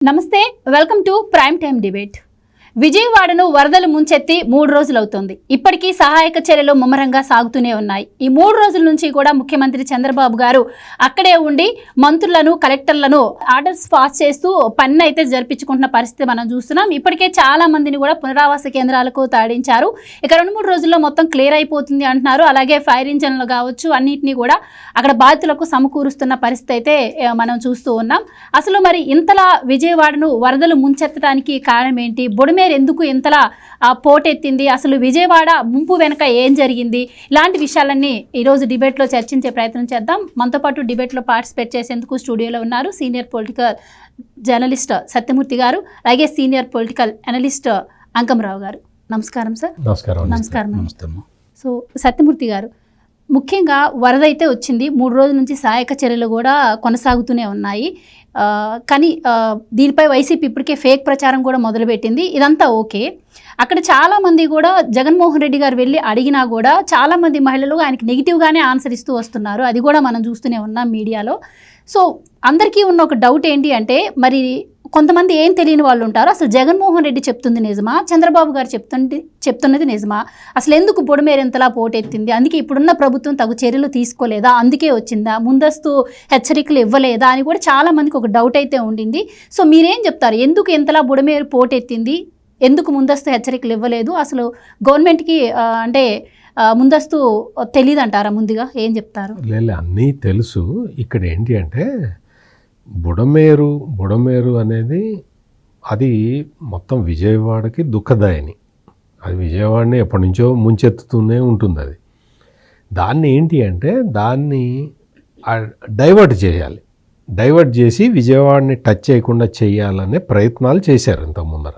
నమస్తే, welcome to prime time debate. విజయవాడను వరదలు ముంచెత్తి 3 రోజులవుతోంది. ఇప్పటికీ సహాయక చర్యలు ముమ్మరంగా సాగుతూనే ఉన్నాయి. ఈ 3 రోజుల నుంచి కూడా ముఖ్యమంత్రి చంద్రబాబు గారు అక్కడే ఉండి మంత్రులను, కలెక్టర్లను ఆర్డర్స్ పాస్ చేస్తూ పని అయితే జరిపించుకుంటున్న పరిస్థితి మనం చూస్తున్నాం. ఇప్పటికే చాలా మందిని కూడా పునరావాస కేంద్రాలకు తరలించారు. ఇక 2-3 రోజుల్లో మొత్తం క్లియర్ అయిపోతుంది అంటున్నారు. అలాగే ఫైర్ ఇంజన్లు కావచ్చు, అన్నింటినీ కూడా అక్కడ బాధితులకు సమకూరుస్తున్న పరిస్థితి అయితే మనం చూస్తూ ఉన్నాం. అసలు మరి ఇంతలా విజయవాడను వరదలు ముంచెత్తడానికి కారణం ఏంటి? బుడమేరు ఎందుకు ఇంతలా పోటెత్తింది? అసలు విజయవాడ ముంపు వెనక ఏం జరిగింది? ఇలాంటి విషయాలన్నీ ఈరోజు డిబేట్లో చర్చించే ప్రయత్నం చేద్దాం. మనతో పాటు డిబేట్లో పార్టిసిపేట్ చేసేందుకు స్టూడియోలో ఉన్నారు సీనియర్ పొలిటికల్ జర్నలిస్ట్ సత్యమూర్తి గారు, అలాగే సీనియర్ పొలిటికల్ అనలిస్ట్ అంకమరావు గారు. నమస్కారం సార్. నమస్కారం. సో సత్యమూర్తి గారు, ముఖ్యంగా వరద అయితే వచ్చింది, 3 రోజుల నుంచి సహాయక చర్యలు కూడా కొనసాగుతూనే ఉన్నాయి. కానీ దీనిపై వైసీపీ ఇప్పటికే ఫేక్ ప్రచారం కూడా మొదలుపెట్టింది. ఇదంతా ఓకే. అక్కడ చాలామంది కూడా జగన్మోహన్ రెడ్డి గారు వెళ్ళి అడిగినా కూడా చాలామంది మహిళలు ఆయనకి నెగిటివ్గానే ఆన్సర్ ఇస్తూ వస్తున్నారు. అది కూడా మనం చూస్తూనే ఉన్నాం మీడియాలో. సో అందరికీ ఉన్న ఒక డౌట్ ఏంటి అంటే, మరి కొంతమంది ఏం తెలియని వాళ్ళు ఉంటారు. అసలు జగన్మోహన్ రెడ్డి చెప్తుంది నిజమా, చంద్రబాబు గారు చెప్తున్నది నిజమా? అసలు ఎందుకు బుడమేరు ఎంతలా పోటెత్తింది? అందుకే ఇప్పుడున్న ప్రభుత్వం తగు చర్యలు తీసుకోలేదా, అందుకే వచ్చిందా, ముందస్తు హెచ్చరికలు ఇవ్వలేదా అని కూడా చాలా మందికి ఒక డౌట్ అయితే ఉండింది. సో మీరేం చెప్తారు? ఎందుకు ఎంతలా బుడమేరు పోటెత్తింది, ఎందుకు ముందస్తు హెచ్చరికలు ఇవ్వలేదు? అసలు గవర్నమెంట్కి అంటే ముందస్తు తెలియదు అంటారా? ముందుగా ఏం చెప్తారు? లేదు, అన్నీ తెలుసు. ఇక్కడ ఏంటి అంటే బుడమేరు అనేది అది మొత్తం విజయవాడకి దుఃఖదాయని. అది విజయవాడని ఎప్పటి నుంచో ముంచెత్తుతూనే ఉంటుంది. అది దాన్ని ఏంటి అంటే దాన్ని డైవర్ట్ చేయాలి. డైవర్ట్ చేసి విజయవాడని టచ్ చేయకుండా చేయాలనే ప్రయత్నాలు చేశారు ఇంత ముందర.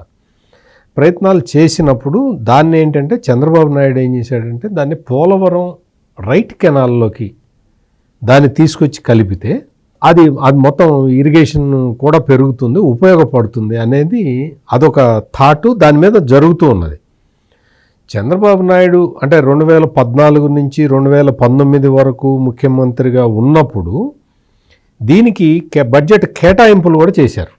ప్రయత్నాలు చేసినప్పుడు దాన్ని ఏంటంటే చంద్రబాబు నాయుడు ఏం చేశాడంటే దాన్ని పోలవరం రైట్ కెనాల్లోకి దాన్ని తీసుకొచ్చి కలిపితే అది మొత్తం ఇరిగేషన్ కూడా పెరుగుతుంది, ఉపయోగపడుతుంది అనేది అదొక థాటు దాని మీద జరుగుతూ ఉన్నది. చంద్రబాబు నాయుడు అంటే 2014 నుంచి 2019 వరకు ముఖ్యమంత్రిగా ఉన్నప్పుడు దీనికి బడ్జెట్ కేటాయింపులు కూడా చేశారు.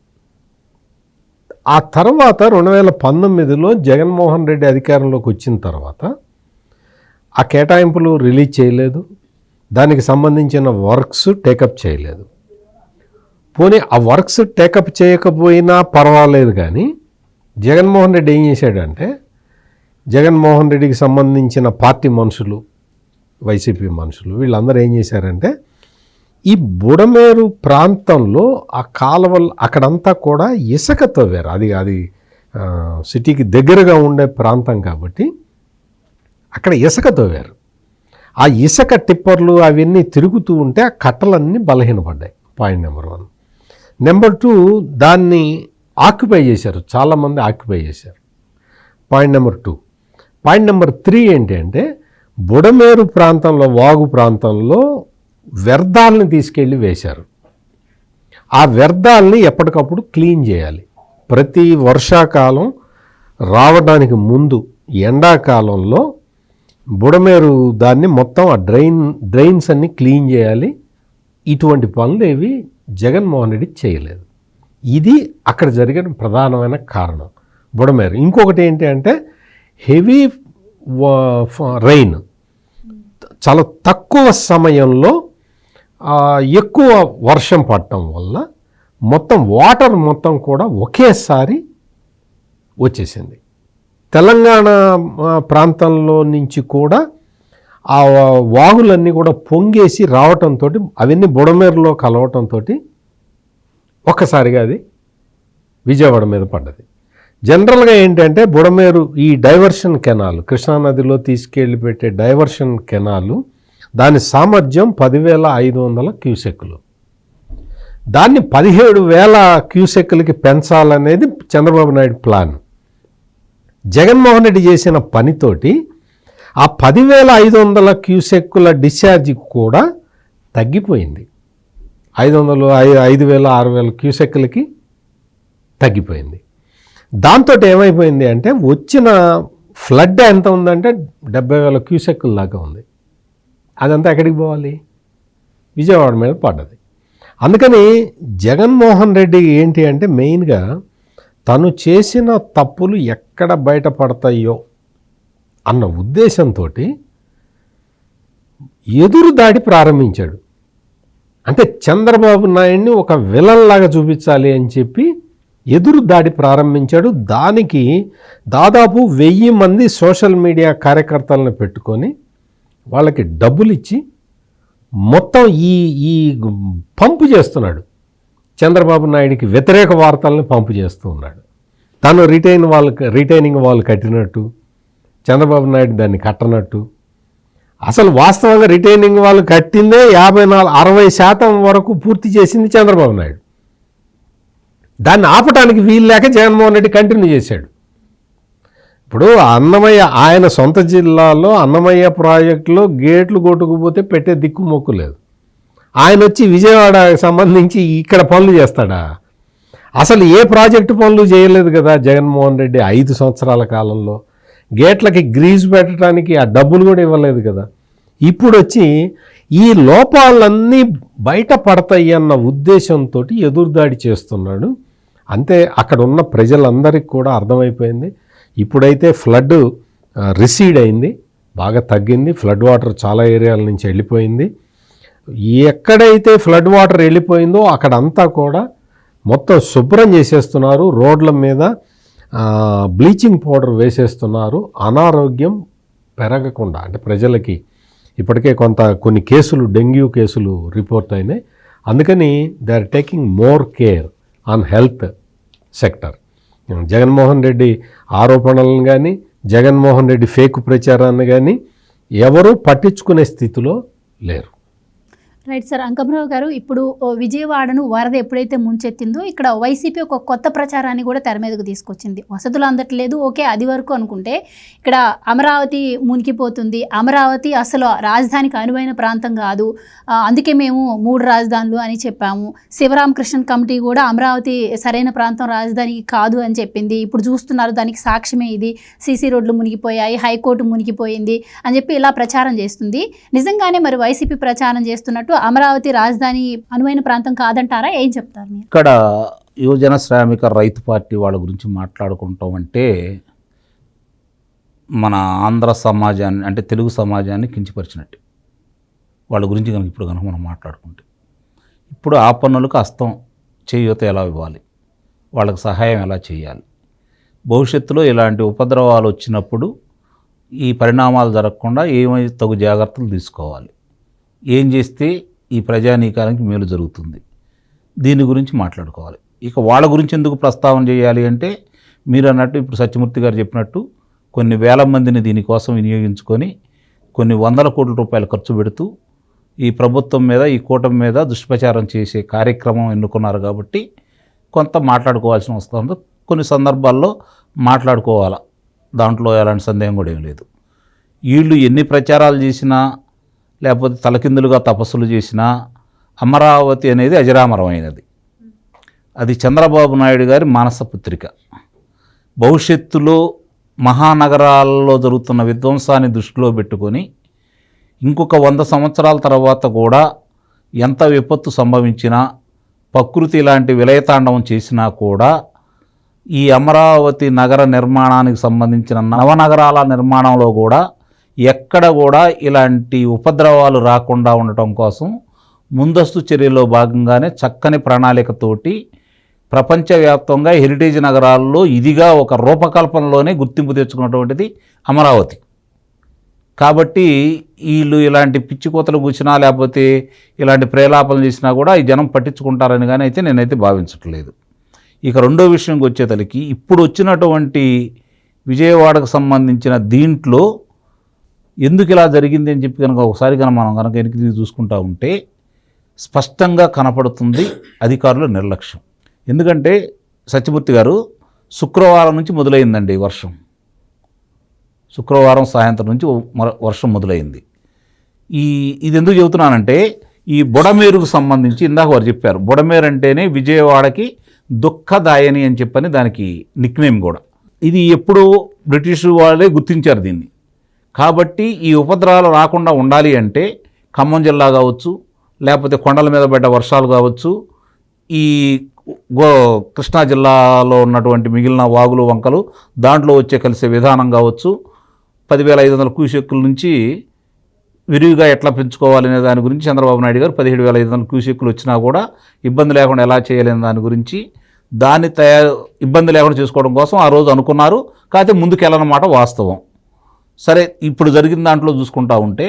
ఆ తర్వాత 2019లో జగన్మోహన్ రెడ్డి అధికారంలోకి వచ్చిన తర్వాత ఆ కేటాయింపులు రిలీజ్ చేయలేదు, దానికి సంబంధించిన వర్క్స్ టేకప్ చేయలేదు. పోనీ ఆ వర్క్స్ టేకప్ చేయకపోయినా పర్వాలేదు, కానీ జగన్మోహన్ రెడ్డి ఏం చేశాడంటే జగన్మోహన్ రెడ్డికి సంబంధించిన పార్టీ మనుషులు, వైసీపీ మనుషులు వీళ్ళందరూ ఏం చేశారంటే ఈ బుడమేరు ప్రాంతంలో ఆ కాలువలు అక్కడంతా కూడా ఇసుక తవ్వారు. అది సిటీకి దగ్గరగా ఉండే ప్రాంతం కాబట్టి అక్కడ ఇసుక తవ్వారు. ఆ ఇసుక టిప్పర్లు అవన్నీ తిరుగుతూ ఉంటే ఆ కట్టలన్నీ బలహీనపడ్డాయి. Point number 1. నెంబర్ 2, దాన్ని ఆక్యుపై చేశారు, చాలామంది ఆక్యుపై చేశారు. Point number 2. పాయింట్ నెంబర్ 3 ఏంటి అంటే బుడమేరు ప్రాంతంలో, వాగు ప్రాంతంలో వ్యర్థాలని తీసుకెళ్ళి వేశారు. ఆ వ్యర్థాలని ఎప్పటికప్పుడు క్లీన్ చేయాలి. ప్రతి వర్షాకాలం రావడానికి ముందు ఎండాకాలంలో బుడమేరు దాన్ని మొత్తం ఆ డ్రైన్స్ అన్ని క్లీన్ చేయాలి. ఇటువంటి పనులు ఏవి జగన్మోహన్ రెడ్డి చేయలేదు. ఇది అక్కడ జరిగిన ప్రధానమైన కారణం బుడమేరు. ఇంకొకటి ఏంటి అంటే హెవీ రైన్, చాలా తక్కువ సమయంలో ఎక్కువ వర్షం పడటం వల్ల మొత్తం వాటర్ మొత్తం కూడా ఒకేసారి వచ్చేసింది. తెలంగాణ ప్రాంతంలో నుంచి కూడా ఆ వాగులన్నీ కూడా పొంగేసి రావటంతో అవన్నీ బుడమేరులో కలవటంతో ఒక్కసారిగా అది విజయవాడ మీద పడ్డది. జనరల్గా ఏంటంటే బుడమేరు ఈ డైవర్షన్ కెనాల్, కృష్ణానదిలో తీసుకెళ్ళి పెట్టే డైవర్షన్ కెనాలు, దాని సామర్థ్యం 10,500 క్యూసెక్కులు. దాన్ని 17,000 క్యూసెక్కులకి పెంచాలనేది చంద్రబాబు నాయుడు ప్లాన్. జగన్మోహన్ రెడ్డి చేసిన పనితోటి ఆ 10,500 క్యూసెక్కుల డిశ్చార్జ్ కూడా తగ్గిపోయింది. 5,000, 6,000 క్యూసెక్కులకి తగ్గిపోయింది. దాంతో ఏమైపోయింది అంటే వచ్చిన ఫ్లడ్ ఎంత ఉందంటే 70,000 క్యూసెక్కుల దాకా ఉంది. అదంతా ఎక్కడికి పోవాలి? విజయవాడ మీద పడ్డది. అందుకని జగన్మోహన్ రెడ్డి ఏంటి అంటే మెయిన్గా తను చేసిన తప్పులు ఎక్కడ బయటపడతాయో అన్న ఉద్దేశంతో ఎదురు దాడి ప్రారంభించాడు. అంటే చంద్రబాబు నాయుడిని ఒక విలన్లాగా చూపించాలి అని చెప్పి ఎదురు దాడి ప్రారంభించాడు. దానికి దాదాపు 1000 మంది సోషల్ మీడియా కార్యకర్తలను పెట్టుకొని వాళ్ళకి డబ్బులు ఇచ్చి మొత్తం ఈ పంపు చేస్తున్నాడు. చంద్రబాబు నాయుడికి వ్యతిరేక వార్తలను పంపు చేస్తూ ఉన్నాడు. తను రిటైనింగ్ వాళ్ళు కట్టినట్టు, చంద్రబాబు నాయుడు దాన్ని కట్టనట్టు. అసలు వాస్తవంగా రిటైనింగ్ వాళ్ళు కట్టిందే 60% వరకు పూర్తి చేసింది చంద్రబాబు నాయుడు. దాన్ని ఆపటానికి వీలు లేక జగన్మోహన్ రెడ్డి కంటిన్యూ చేశాడు. ఇప్పుడు అన్నమయ్య ఆయన సొంత జిల్లాలో అన్నమయ్య ప్రాజెక్టులో గేట్లు కొట్టుకుపోతే పెట్టే దిక్కు మొక్కు లేదు. ఆయన వచ్చి విజయవాడకి సంబంధించి ఇక్కడ పనులు చేస్తాడా? అసలు ఏ ప్రాజెక్టు పనులు చేయలేదు కదా జగన్మోహన్ రెడ్డి 5 సంవత్సరాల కాలంలో. గేట్లకి గ్రీజ్ పెట్టడానికి ఆ డబ్బులు కూడా ఇవ్వలేదు కదా. ఇప్పుడు వచ్చి ఈ లోపాలన్నీ బయటపడతాయి అన్న ఉద్దేశంతో ఎదురుదాడి చేస్తున్నాడు. అంతే, అక్కడ ఉన్న ప్రజలందరికీ కూడా అర్థమైపోయింది. ఇప్పుడైతే ఫ్లడ్ రిసీడ్ అయింది, బాగా తగ్గింది. ఫ్లడ్ వాటర్ చాలా ఏరియాల నుంచి వెళ్ళిపోయింది. ఎక్కడైతే ఫ్లడ్ వాటర్ వెళ్ళిపోయిందో అక్కడంతా కూడా మొత్తం శుభ్రం చేసేస్తున్నారు. రోడ్ల మీద బ్లీచింగ్ పౌడర్ వేసేస్తున్నారు. అనారోగ్యం పెరగకుండా, అంటే ప్రజలకి ఇప్పటికే కొన్ని కేసులు, డెంగ్యూ కేసులు రిపోర్ట్ అయినాయి. అందుకని they are taking more care on health sector. Jaganmohan Reddy ఆరోపణలను కానీ, జగన్మోహన్ రెడ్డి ఫేక్ ప్రచారాన్ని కానీ ఎవరూ పట్టించుకునే స్థితిలో లేరు. Right sir. అంకమరావు గారు, ఇప్పుడు విజయవాడను వరద ఎప్పుడైతే ముంచెత్తిందో ఇక్కడ వైసీపీ ఒక కొత్త ప్రచారాన్ని కూడా తెర మీదకు తీసుకొచ్చింది. వసతులు అందట్లేదు, ఓకే, అది వరకు అనుకుంటే ఇక్కడ అమరావతి మునిగిపోతుంది, అమరావతి అసలు రాజధానికి అనువైన ప్రాంతం కాదు, అందుకే మేము 3 రాజధానులు అని చెప్పాము. శివరామకృష్ణన్ కమిటీ కూడా అమరావతి సరైన ప్రాంతం రాజధానికి కాదు అని చెప్పింది. ఇప్పుడు చూస్తున్నారు, దానికి సాక్ష్యమే ఇది. సీసీ రోడ్లు మునిగిపోయాయి, హైకోర్టు మునిగిపోయింది అని చెప్పి ఇలా ప్రచారం చేస్తుంది. నిజంగానే మరి వైసీపీ ప్రచారం చేస్తున్నట్టు అమరావతి రాజధాని అనువైన ప్రాంతం కాదంటారా? ఏం చెప్తారు మీరు? ఇక్కడ యువజన శ్రామిక రైతు పార్టీ వాళ్ళ గురించి మాట్లాడుకుంటాం అంటే మన ఆంధ్ర సమాజాన్ని, అంటే తెలుగు సమాజాన్ని కించపరిచినట్టు. వాళ్ళ గురించి కనుక మనం మాట్లాడుకుంటే ఇప్పుడు ఆ పన్నులకు హస్తం చేయూత ఎలా ఇవ్వాలి, వాళ్ళకి సహాయం ఎలా చేయాలి, భవిష్యత్తులో ఇలాంటి ఉపద్రవాలు వచ్చినప్పుడు ఈ పరిణామాలు జరగకుండా ఏమై తగు జాగ్రత్తలు తీసుకోవాలి, ఏం చేస్తే ఈ ప్రజానీకానికి మేలు జరుగుతుంది, దీని గురించి మాట్లాడుకోవాలి. ఇక వాళ్ళ గురించి ఎందుకు ప్రస్తావన చేయాలి అంటే, మీరు అన్నట్టు ఇప్పుడు సత్యమూర్తి గారు చెప్పినట్టు కొన్ని వేల మందిని దీనికోసం వినియోగించుకొని కొన్ని 100 కోట్ల రూపాయలు ఖర్చు పెడుతూ ఈ ప్రభుత్వం మీద, ఈ కూటమి మీద దుష్ప్రచారం చేసే కార్యక్రమం ఎన్నుకున్నారు. కాబట్టి కొంత మాట్లాడుకోవాల్సిన వస్తుంది. కొన్ని సందర్భాల్లో మాట్లాడుకోవాలి, దాంట్లో ఎలాంటి సందేహం కూడా ఏం లేదు. వీళ్ళు ఎన్ని ప్రచారాలు చేసినా లేకపోతే తలకిందులుగా తపస్సులు చేసినా అమరావతి అనేది అజరామరమైనది. అది చంద్రబాబు నాయుడు గారి మానసపుత్రిక. భవిష్యత్తులో మహానగరాల్లో జరుగుతున్న విధ్వంసాన్ని దృష్టిలో పెట్టుకొని ఇంకొక 100 సంవత్సరాల తర్వాత కూడా ఎంత విపత్తు సంభవించినా, ప్రకృతి లాంటి విలయతాండవం చేసినా కూడా ఈ అమరావతి నగర నిర్మాణానికి సంబంధించిన నవనగరాల నిర్మాణంలో కూడా ఎక్కడ కూడా ఇలాంటి ఉపద్రవాలు రాకుండా ఉండటం కోసం ముందస్తు చర్యల్లో భాగంగానే చక్కని ప్రణాళికతోటి ప్రపంచవ్యాప్తంగా హెరిటేజ్ నగరాల్లో ఇదిగా ఒక రూపకల్పనలోనే గుర్తింపు తెచ్చుకున్నటువంటిది అమరావతి. కాబట్టి వీళ్ళు ఇలాంటి పిచ్చి కోతలు కూర్చున్నా లేకపోతే ఇలాంటి ప్రేలాపనలు చేసినా కూడా ఈ జనం పట్టించుకుంటారని కానీ అయితే నేనైతే భావించట్లేదు. ఇక రెండో విషయంకి వచ్చేతలకి ఇప్పుడు వచ్చినటువంటి విజయవాడకు సంబంధించిన దీంట్లో ఎందుకు ఇలా జరిగింది అని చెప్పి కనుక ఒకసారి మనం వెనక్కి చూసుకుంటా ఉంటే స్పష్టంగా కనపడుతుంది అధికారుల నిర్లక్ష్యం. ఎందుకంటే సత్యమూర్తి గారు, శుక్రవారం నుంచి మొదలైందండి వర్షం. శుక్రవారం సాయంత్రం నుంచి వర్షం మొదలైంది. ఇది ఎందుకు చెబుతున్నానంటే, ఈ బుడమేరుకు సంబంధించి ఇందాక వారు చెప్పారు, బుడమేరు అంటేనే విజయవాడకి దుఃఖదాయని అని చెప్పని దానికి నిక్నేమ్ కూడా. ఇది ఎప్పుడూ బ్రిటిష్ వాళ్ళే గుర్తించారు దీన్ని. కాబట్టి ఈ ఉపద్రవాలు రాకుండా ఉండాలి అంటే ఖమ్మం జిల్లా కావచ్చు, లేకపోతే కొండల మీద పడ్డ వర్షాలు కావచ్చు, ఈ కృష్ణా జిల్లాలో ఉన్నటువంటి మిగిలిన వాగులు వంకలు దాంట్లో వచ్చే కలిసే విధానం కావచ్చు, 10,500 క్యూసెక్కుల నుంచి విరివిగా ఎట్లా పెంచుకోవాలనే దాని గురించి చంద్రబాబు నాయుడు గారు 17,500 క్యూసెక్కులు వచ్చినా కూడా ఇబ్బంది లేకుండా ఎలా చేయాలనే దాని గురించి ఇబ్బంది లేకుండా చేసుకోవడం కోసం ఆ రోజు అనుకున్నారు. కాకపోతే ముందుకెళ్ళనమాట వాస్తవం. సరే, ఇప్పుడు జరిగిన దాంట్లో చూసుకుంటా ఉంటే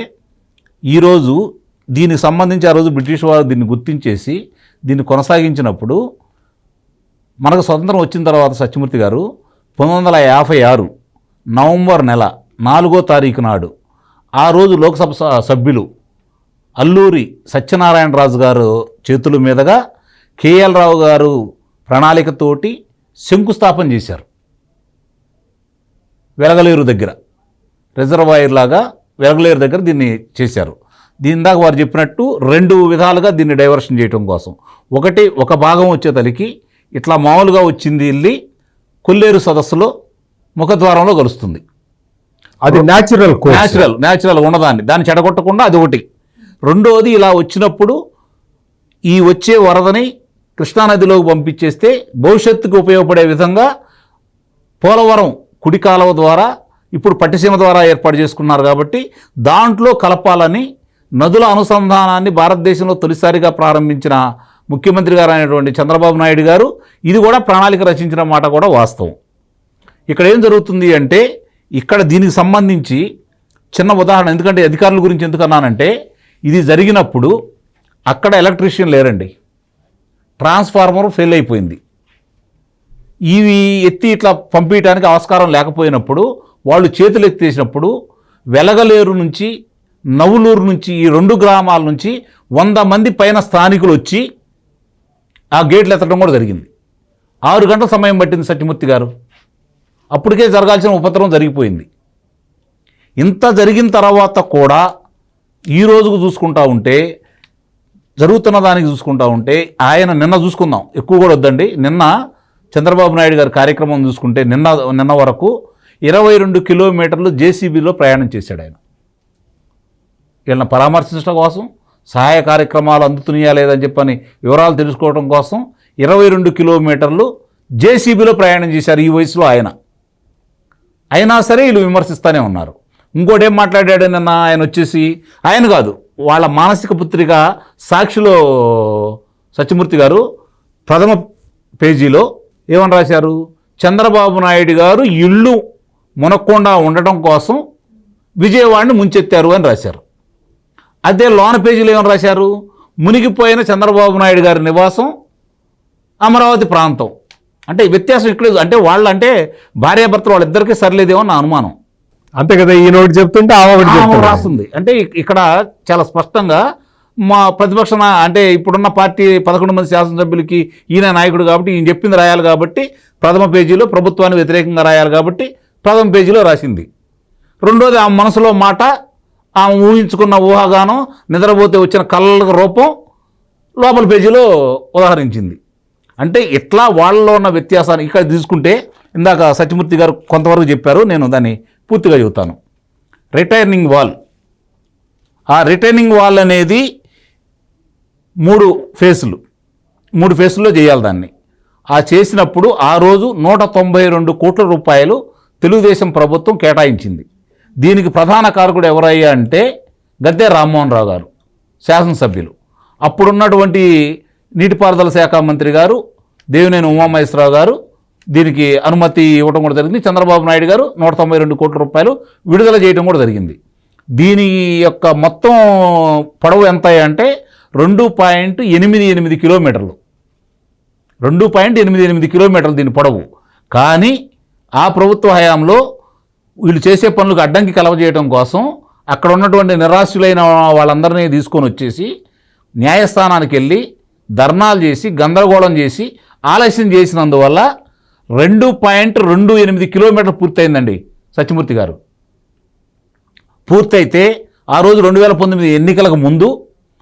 ఈరోజు దీనికి సంబంధించి ఆ రోజు బ్రిటిష్ వారు దీన్ని గుర్తించేసి దీన్ని కొనసాగించినప్పుడు మనకు స్వతంత్రం వచ్చిన తర్వాత సత్యమూర్తి గారు 1956 నవంబర్ నెల 4వ తారీఖు నాడు ఆ రోజు లోక్సభ సభ్యులు అల్లూరి సత్యనారాయణరాజు గారు చేతుల మీదుగా కేఎల్ రావు గారు ప్రణాళికతోటి శంకుస్థాపన చేశారు. వెలగలేరు దగ్గర రిజర్వాయర్ లాగా వెలగలేరు దగ్గర దీన్ని చేశారు. దీని దాకా వారు చెప్పినట్టు 2 విధాలుగా దీన్ని డైవర్షన్ చేయడం కోసం. ఒకటి, ఒక భాగం వచ్చేతలికి ఇట్లా మామూలుగా వచ్చింది వెళ్ళి కొల్లేరు సదస్సులో ముఖద్వారంలో కలుస్తుంది. అది న్యాచురల్ దాన్ని చెడగొట్టకుండా అది ఒకటి. రెండోది, ఇలా వచ్చినప్పుడు ఈ వచ్చే వరదని కృష్ణానదిలోకి పంపించేస్తే భవిష్యత్తుకు ఉపయోగపడే విధంగా పోలవరం కుడి కాలువ ద్వారా ఇప్పుడు పట్టిసీమ ద్వారా ఏర్పాటు చేసుకున్నారు కాబట్టి దాంట్లో కలపాలని నదుల అనుసంధానాన్ని భారతదేశంలో తొలిసారిగా ప్రారంభించిన ముఖ్యమంత్రి గారు అయినటువంటి చంద్రబాబు నాయుడు గారు ఇది కూడా ప్రణాళిక రచించిన మాట కూడా వాస్తవం. ఇక్కడ ఏం జరుగుతుంది అంటే, ఇక్కడ దీనికి సంబంధించి చిన్న ఉదాహరణ, ఎందుకంటే అధికారుల గురించి ఎందుకన్నానంటే, ఇది జరిగినప్పుడు అక్కడ ఎలక్ట్రీషియన్ లేరండి, ట్రాన్స్ఫార్మర్ ఫెయిల్ అయిపోయింది. ఇవి ఎత్తి ఇట్లా పంపించడానికి ఆస్కారం లేకపోయినప్పుడు వాళ్ళు చేతులు ఎత్తేసినప్పుడు వెలగలేరు నుంచి నవులూరు నుంచి ఈ 2 గ్రామాల నుంచి 100 మంది పైన స్థానికులు వచ్చి ఆ గేట్లు ఎత్తడం కూడా జరిగింది. 6 గంటల సమయం పట్టింది సత్యమూర్తి గారు. అప్పటికే జరగాల్సిన ఉపద్రవం జరిగిపోయింది. ఇంత జరిగిన తర్వాత కూడా ఈ రోజుకు చూసుకుంటా ఉంటే, జరుగుతున్న దానికి చూసుకుంటా ఉంటే, ఆయన నిన్న చూసుకుందాం, ఎక్కువ కూడా వద్దండి, నిన్న చంద్రబాబు నాయుడు గారి కార్యక్రమం చూసుకుంటే నిన్న వరకు 22 కిలోమీటర్లు జేసీబీలో ప్రయాణం చేశాడు ఆయన. వీళ్ళని పరామర్శించడం కోసం, సహాయ కార్యక్రమాలు అందుతున్నాయా లేదని చెప్పని వివరాలు తెలుసుకోవడం కోసం 22 కిలోమీటర్లు జేసీబీలో ప్రయాణం చేశారు ఈ వయసులో ఆయన. అయినా సరే వీళ్ళు విమర్శిస్తూనే ఉన్నారు. ఇంకోటి ఏం మాట్లాడాడు నిన్న ఆయన వచ్చేసి, ఆయన కాదు, వాళ్ళ మానసిక పుత్రిక సాక్షిలో సత్యమూర్తి గారు ప్రథమ పేజీలో ఏమని రాశారు, చంద్రబాబు నాయుడు గారు ఇల్లు మునక్కుండా ఉండటం కోసం విజయవాడని ముంచెత్తారు అని రాశారు. అదే లోన పేజీలో ఏమని రాశారు, మునిగిపోయిన చంద్రబాబు నాయుడు గారి నివాసం అమరావతి ప్రాంతం. అంటే వ్యత్యాసం ఇక్కడ, అంటే వాళ్ళంటే భార్యాభర్తలు వాళ్ళిద్దరికీ సరిలేదేమో నా అనుమానం. అంతే కదా, ఈ నోటి చెప్తుంటే రాస్తుంది. అంటే ఇక్కడ చాలా స్పష్టంగా మా ప్రతిపక్ష అంటే ఇప్పుడున్న పార్టీ 11 మంది శాసనసభ్యులకి ఈయన నాయకుడు కాబట్టి ఈయన చెప్పింది రాయాలి కాబట్టి ప్రథమ పేజీలో ప్రభుత్వానికి వ్యతిరేకంగా రాయాలి కాబట్టి ప్రథమ పేజీలో రాసింది. రెండోది ఆ మనసులో మాట, ఆమె ఊహించుకున్న ఊహాగానం, నిద్రపోతే వచ్చిన కళ్ళ రూపం లోపల పేజీలో ఉదాహరించింది. అంటే ఇట్లా వాళ్ళలో ఉన్న వ్యత్యాసాన్ని ఇక్కడ తీసుకుంటే, ఇందాక సత్యమూర్తి గారు కొంతవరకు చెప్పారు, నేను దాన్ని పూర్తిగా చెబుతాను. రిటైర్నింగ్ వాల్, ఆ రిటైర్నింగ్ వాల్ అనేది 3 ఫేసుల్లో చేయాలి దాన్ని. ఆ చేసినప్పుడు ఆ రోజు 192 కోట్ల రూపాయలు తెలుగుదేశం ప్రభుత్వం కేటాయించింది. దీనికి ప్రధాన కారకుడు ఎవరయ్యా అంటే గద్దె రామ్మోహన్ రావు గారు, శాసనసభ్యులు. అప్పుడున్నటువంటి నీటిపారుదల శాఖ మంత్రి గారు దేవినేని ఉమామహేశ్వరరావు గారు దీనికి అనుమతి ఇవ్వడం కూడా జరిగింది. చంద్రబాబు నాయుడు గారు 192 కోట్ల రూపాయలు విడుదల చేయడం కూడా జరిగింది. దీని యొక్క మొత్తం పొడవు ఎంత అంటే 2.88 కిలోమీటర్లు. 2.88 కిలోమీటర్లు దీని పొడవు. కానీ ఆ ప్రభుత్వ హయాంలో వీళ్ళు చేసే పనులకు అడ్డంకి కలవజేయడం కోసం అక్కడ ఉన్నటువంటి నిరాశ్రులైన వాళ్ళందరినీ తీసుకొని వచ్చేసి న్యాయస్థానానికి వెళ్ళి ధర్నాలు చేసి గందరగోళం చేసి ఆలస్యం చేసినందువల్ల 2.28 కిలోమీటర్లు పూర్తయిందండి సత్యమూర్తి గారు. పూర్తయితే ఆ రోజు 2019 ఎన్నికలకు ముందు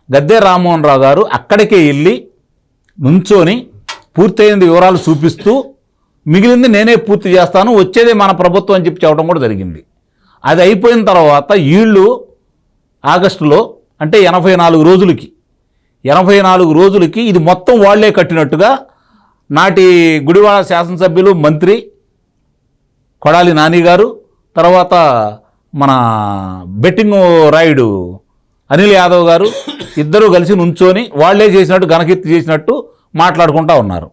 గద్దె రామ్మోహన్ రావు గారు అక్కడికే వెళ్ళి నుంచొని పూర్తయింది వివరాలు చూపిస్తూ, మిగిలింది నేనే పూర్తి చేస్తాను, వచ్చేదే మన ప్రభుత్వం అని చెప్పి చెప్పడం కూడా జరిగింది. అది అయిపోయిన తర్వాత వీళ్ళు ఆగస్టులో, అంటే 84 రోజులకి 84 రోజులకి ఇది మొత్తం వాళ్లే కట్టినట్టుగా నాటి గుడివాడ శాసనసభ్యులు మంత్రి కొడాలి నాని గారు, తర్వాత మన బెట్టింగ్ రాయుడు అనిల్ యాదవ్ గారు ఇద్దరూ కలిసి నుంచొని వాళ్లే చేసినట్టు ఘనకీర్తి చేసినట్టు మాట్లాడుకుంటా ఉన్నారు.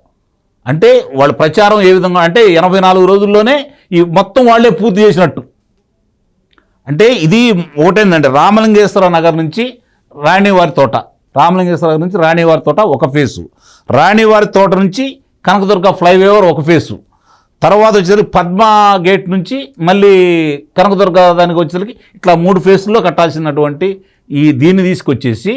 అంటే వాళ్ళ ప్రచారం ఏ విధంగా అంటే 84 రోజుల్లోనే ఈ మొత్తం వాళ్లే పూర్తి చేసినట్టు. అంటే ఇది ఒకటేందంటే రామలింగేశ్వర నగర్ నుంచి రాణివారి తోట, రామలింగేశ్వర నగర్ నుంచి రాణివారి తోట ఒక ఫేసు, రాణివారి తోట నుంచి కనకదుర్గ ఫ్లైఓవర్ ఒక ఫేసు, తర్వాత వచ్చేసరికి పద్మ గేట్ నుంచి మళ్ళీ కనకదుర్గ దానికి వచ్చేసరికి ఇట్లా 3 ఫేసుల్లో కట్టాల్సినటువంటి ఈ దీన్ని తీసుకొచ్చేసి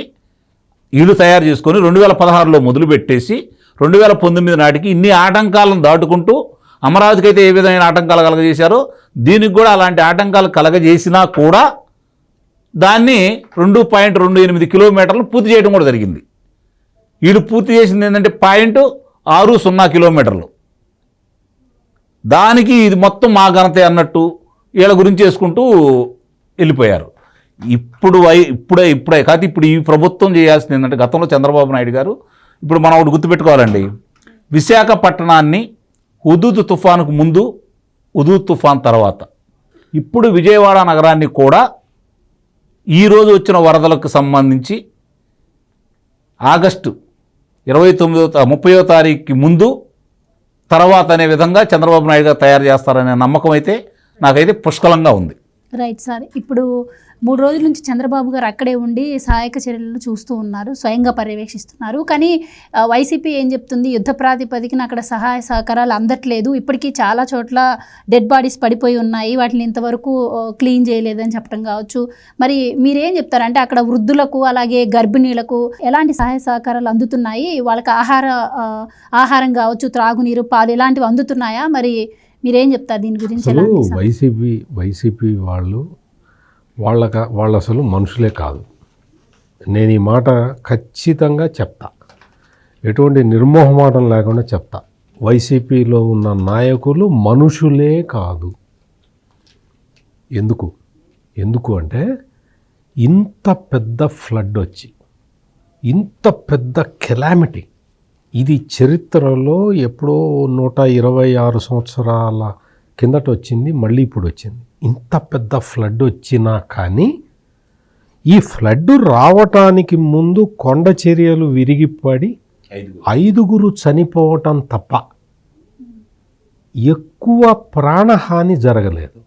ఇల్లు తయారు చేసుకొని 2016లో మొదలుపెట్టేసి 2019 నాటికి ఇన్ని ఆటంకాలను దాటుకుంటూ అమరావతికి అయితే ఏ విధమైన ఆటంకాలు కలగజేశారో దీనికి కూడా అలాంటి ఆటంకాలు కలగజేసినా కూడా దాన్ని 2.28 కిలోమీటర్లు పూర్తి చేయడం కూడా జరిగింది. వీళ్ళు పూర్తి చేసింది ఏంటంటే 0.60 కిలోమీటర్లు. దానికి ఇది మొత్తం మా ఘనతే అన్నట్టు వీళ్ళ గురించి వేసుకుంటూ వెళ్ళిపోయారు. ఇప్పుడే కాదు, ఇప్పుడు ఈ ప్రభుత్వం చేయాల్సింది ఏంటంటే గతంలో చంద్రబాబు నాయుడు గారు, ఇప్పుడు మనం ఒకటి గుర్తుపెట్టుకోవాలండి, విశాఖపట్నాన్ని హుదూద్ తుఫానుకు ముందు, హుదూద్ తుఫాన్ తర్వాత, ఇప్పుడు విజయవాడ నగరాన్ని కూడా ఈరోజు వచ్చిన వరదలకు సంబంధించి ఆగస్టు 30వ తారీఖుకి ముందు తర్వాత అనే విధంగా చంద్రబాబు నాయుడు గారు తయారు చేస్తారనే నమ్మకం అయితే నాకైతే పుష్కలంగా ఉంది. రైట్ సార్, ఇప్పుడు 3 రోజుల నుంచి చంద్రబాబు గారు అక్కడే ఉండి సహాయక చర్యలను చూస్తూ ఉన్నారు, స్వయంగా పర్యవేక్షిస్తున్నారు. కానీ వైసీపీ ఏం చెప్తుంది, యుద్ధ ప్రాతిపదికన అక్కడ సహాయ సహకారాలు అందట్లేదు, ఇప్పటికీ చాలా చోట్ల డెడ్ బాడీస్ పడిపోయి ఉన్నాయి, వాటిని ఇంతవరకు క్లీన్ చేయలేదని చెప్పడం కావచ్చు. మరి మీరేం చెప్తారు, అంటే అక్కడ వృద్ధులకు అలాగే గర్భిణీలకు ఎలాంటి సహాయ సహకారాలు అందుతున్నాయి, వాళ్ళకి ఆహారం కావచ్చు, త్రాగునీరు, పాలు ఇలాంటివి అందుతున్నాయా? మరి మీరేం చెప్తారు దీని గురించి? వైసీపీ వాళ్ళు అసలు మనుషులే కాదు. నేను ఈ మాట ఖచ్చితంగా చెప్తా, ఎటువంటి నిర్మోహమాటం లేకుండా చెప్తా. వైసీపీలో ఉన్న నాయకులు మనుషులే కాదు. ఎందుకు అంటే ఇంత పెద్ద ఫ్లడ్ వచ్చి, ఇంత పెద్ద కెలామిటీ, ఇది చరిత్రలో ఎప్పుడో 126 సంవత్సరాల కిందట వచ్చింది, మళ్ళీ ఇప్పుడు వచ్చింది. ఇంత పెద్ద ఫ్లడ్ వచ్చినా కానీ ఈ ఫ్లడ్ రావటానికి ముందు కొండ చర్యలు విరిగిపడి 5 చనిపోవటం తప్ప ఎక్కువ ప్రాణహాని జరగలేదు.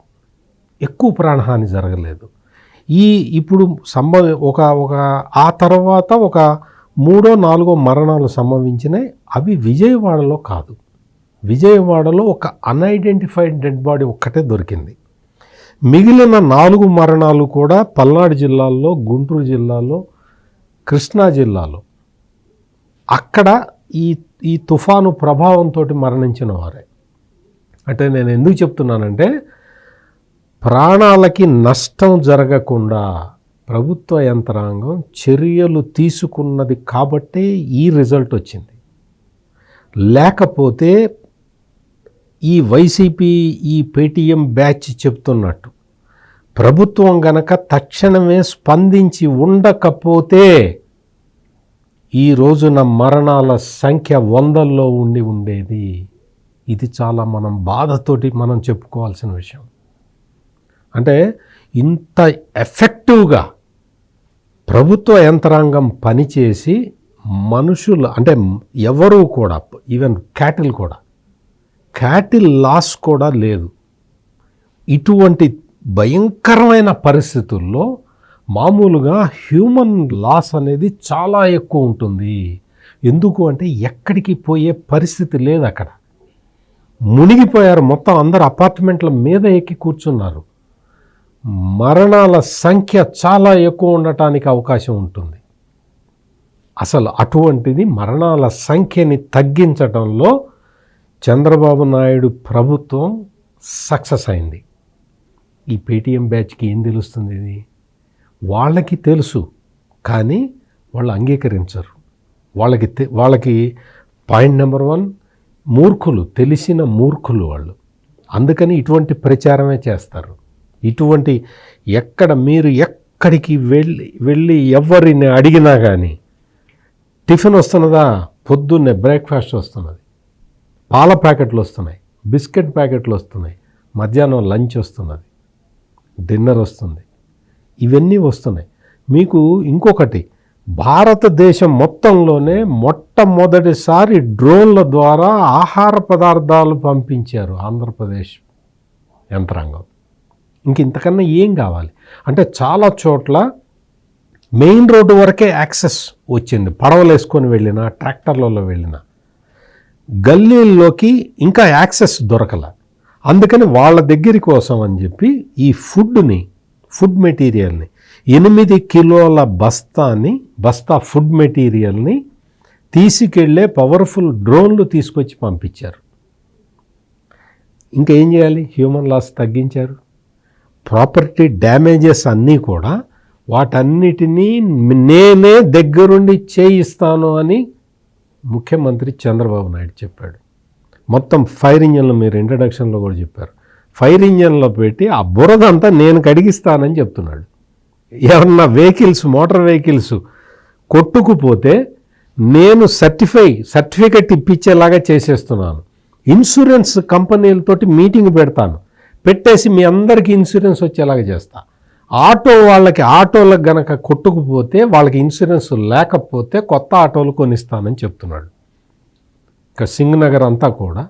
ఇప్పుడు ఆ తర్వాత ఒక 3-4 మరణాలు సంభవించినాయి. అవి విజయవాడలో కాదు. విజయవాడలో ఒక అన్ఐడెంటిఫైడ్ డెడ్ బాడీ ఒక్కటే దొరికింది. మిగిలిన 4 మరణాలు కూడా పల్నాడు జిల్లాలో, గుంటూరు జిల్లాలో, కృష్ణా జిల్లాలో, అక్కడ ఈ తుఫాను ప్రభావంతో మరణించిన వారే. అంటే నేను ఎందుకు చెప్తున్నానంటే, ప్రాణాలకి నష్టం జరగకుండా ప్రభుత్వ యంత్రాంగం చర్యలు తీసుకున్నది కాబట్టే ఈ రిజల్ట్ వచ్చింది. లేకపోతే ఈ వైసీపీ, ఈ పేటీఎం బ్యాచ్ చెప్తున్నట్టు ప్రభుత్వం గనక తక్షణమే స్పందించి ఉండకపోతే ఈ రోజున మరణాల సంఖ్య 100ల్లో ఉండేది. ఇది చాలా మనం బాధతోటి మనం చెప్పుకోవాల్సిన విషయం. అంటే ఇంత ఎఫెక్టివ్గా ప్రభుత్వ యంత్రాంగం పనిచేసి మనుషులు, అంటే ఎవరు కూడా, ఈవెన్ క్యాటిల్ లాస్ కూడా లేదు. ఇటువంటి భయంకరమైన పరిస్థితుల్లో మామూలుగా హ్యూమన్ లాస్ అనేది చాలా ఎక్కువ ఉంటుంది. ఎందుకు అంటే ఎక్కడికి పోయే పరిస్థితి లేదు. అక్కడ మునిగిపోయారు, మొత్తం అందరు అపార్ట్మెంట్ల మీద ఎక్కి కూర్చున్నారు. మరణాల సంఖ్య చాలా ఎక్కువ ఉండటానికి అవకాశం ఉంటుంది. అసలు అటువంటిది మరణాల సంఖ్యని తగ్గించడంలో చంద్రబాబు నాయుడు ప్రభుత్వం సక్సెస్ అయింది. ఈ పేటీఎం బ్యాచ్కి ఏం తెలుస్తుంది? ఇది వాళ్ళకి తెలుసు, కానీ వాళ్ళు అంగీకరించరు. వాళ్ళకి పాయింట్ నెంబర్ 1, మూర్ఖులు, తెలిసిన మూర్ఖులు వాళ్ళు. అందుకని ఇటువంటి ప్రచారమే చేస్తారు. ఇటువంటి మీరు ఎక్కడికి వెళ్ళి ఎవరిని అడిగినా కానీ టిఫిన్ వస్తున్నదా, పొద్దున్నే బ్రేక్ఫాస్ట్ వస్తున్నది, పాల ప్యాకెట్లు వస్తున్నాయి, బిస్కెట్ ప్యాకెట్లు వస్తున్నాయి, మధ్యాహ్నం లంచ్ వస్తున్నది, డిన్నర్ వస్తుంది, ఇవన్నీ వస్తున్నాయి. మీకు ఇంకొకటి, భారతదేశం మొత్తంలోనే మొట్టమొదటిసారి డ్రోన్ల ద్వారా ఆహార పదార్థాలు పంపించారు ఆంధ్రప్రదేశ్ యంత్రాంగం. ఇంతకన్నా ఏం కావాలి? అంటే చాలా చోట్ల మెయిన్ రోడ్డు వరకే యాక్సెస్ వచ్చింది, పడవలు వేసుకొని వెళ్ళినా, ట్రాక్టర్లలో వెళ్ళినా. గల్లీల్లోకి ఇంకా యాక్సెస్ దొరకల. అందుకని వాళ్ళ దగ్గర కోసం అని చెప్పి ఈ ఫుడ్ మెటీరియల్ని 8 కిలోల బస్తా ఫుడ్ మెటీరియల్ని తీసుకెళ్లే పవర్ఫుల్ డ్రోన్లు తీసుకొచ్చి పంపించారు. ఇంకా ఏం చేయాలి? హ్యూమన్ లాస్ తగ్గించారు. ప్రాపర్టీ డ్యామేజెస్ అన్నీ కూడా వాటన్నిటినీ నేనే దగ్గరుండి చేయిస్తాను అని ముఖ్యమంత్రి చంద్రబాబు నాయుడు చెప్పాడు. మొత్తం ఫైర్ ఇంజన్లు మీరు ఇంట్రడక్షన్లో కూడా చెప్పారు. ఫైర్ ఇంజన్లో పెట్టి ఆ బురదంతా నేను కడిగిస్తానని చెప్తున్నాడు. ఏమన్నా మోటార్ వెహికల్స్ కొట్టుకుపోతే నేను సర్టిఫికెట్ ఇప్పించేలాగా చేసేస్తున్నాను. ఇన్సూరెన్స్ కంపెనీలతోటి మీటింగ్ పెట్టేసి మీ అందరికీ ఇన్సూరెన్స్ వచ్చేలాగా చేస్తా. ఆటోలకు గనక కొట్టుకుపోతే వాళ్ళకి ఇన్సూరెన్స్ లేకపోతే కొత్త ఆటోలు కొనిస్తానని చెప్తున్నాడు. ఇక సింగనగర్ అంతా కూడా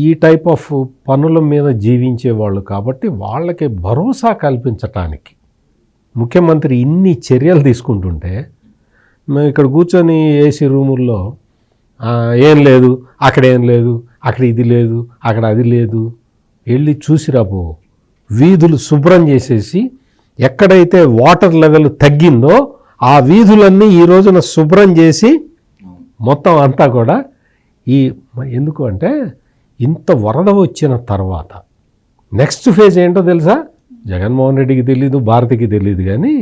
ఈ టైప్ ఆఫ్ పనుల మీద జీవించే వాళ్ళు కాబట్టి వాళ్ళకి భరోసా కల్పించటానికి ముఖ్యమంత్రి ఇన్ని చర్యలు తీసుకుంటుంటే మేము ఇక్కడ కూర్చొని ఏసీ రూముల్లో ఏం లేదు, అక్కడ ఏం లేదు, అక్కడ ఇది లేదు, అక్కడ అది లేదు, వెళ్ళి చూసిరాపో. వీధులు శుభ్రం చేసేసి ఎక్కడైతే వాటర్ లెవెల్ తగ్గిందో ఆ వీధులన్నీ ఈ రోజున శుభ్రం చేసి మొత్తం అంతా కూడా ఎందుకు అంటే ఇంత వరద వచ్చిన తర్వాత నెక్స్ట్ ఫేజ్ ఏంటో తెలుసా? జగన్మోహన్ రెడ్డికి తెలీదు, భారతికి తెలీదు, కానీ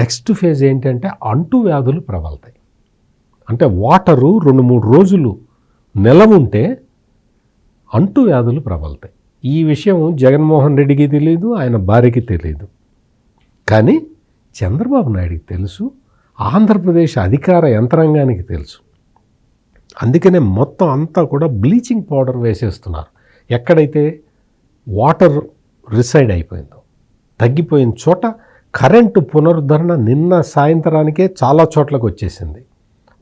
నెక్స్ట్ ఫేజ్ ఏంటంటే అంటువ్యాధులు ప్రబలుతాయి. అంటే వాటరు 2-3 రోజులు నిలవ ఉంటే అంటువ్యాధులు ప్రబలుతాయి. ఈ విషయం జగన్మోహన్ రెడ్డికి తెలీదు, ఆయన భార్యకి తెలీదు, కానీ చంద్రబాబు నాయుడికి తెలుసు, ఆంధ్రప్రదేశ్ అధికార యంత్రాంగానికి తెలుసు. అందుకనే మొత్తం అంతా కూడా బ్లీచింగ్ పౌడర్ వేసేస్తున్నారు. ఎక్కడైతే వాటర్ రిసైడ్ అయిపోయిందో, తగ్గిపోయిన చోట కరెంటు పునరుద్ధరణ నిన్న సాయంత్రానికే చాలా చోట్లకు వచ్చేసింది.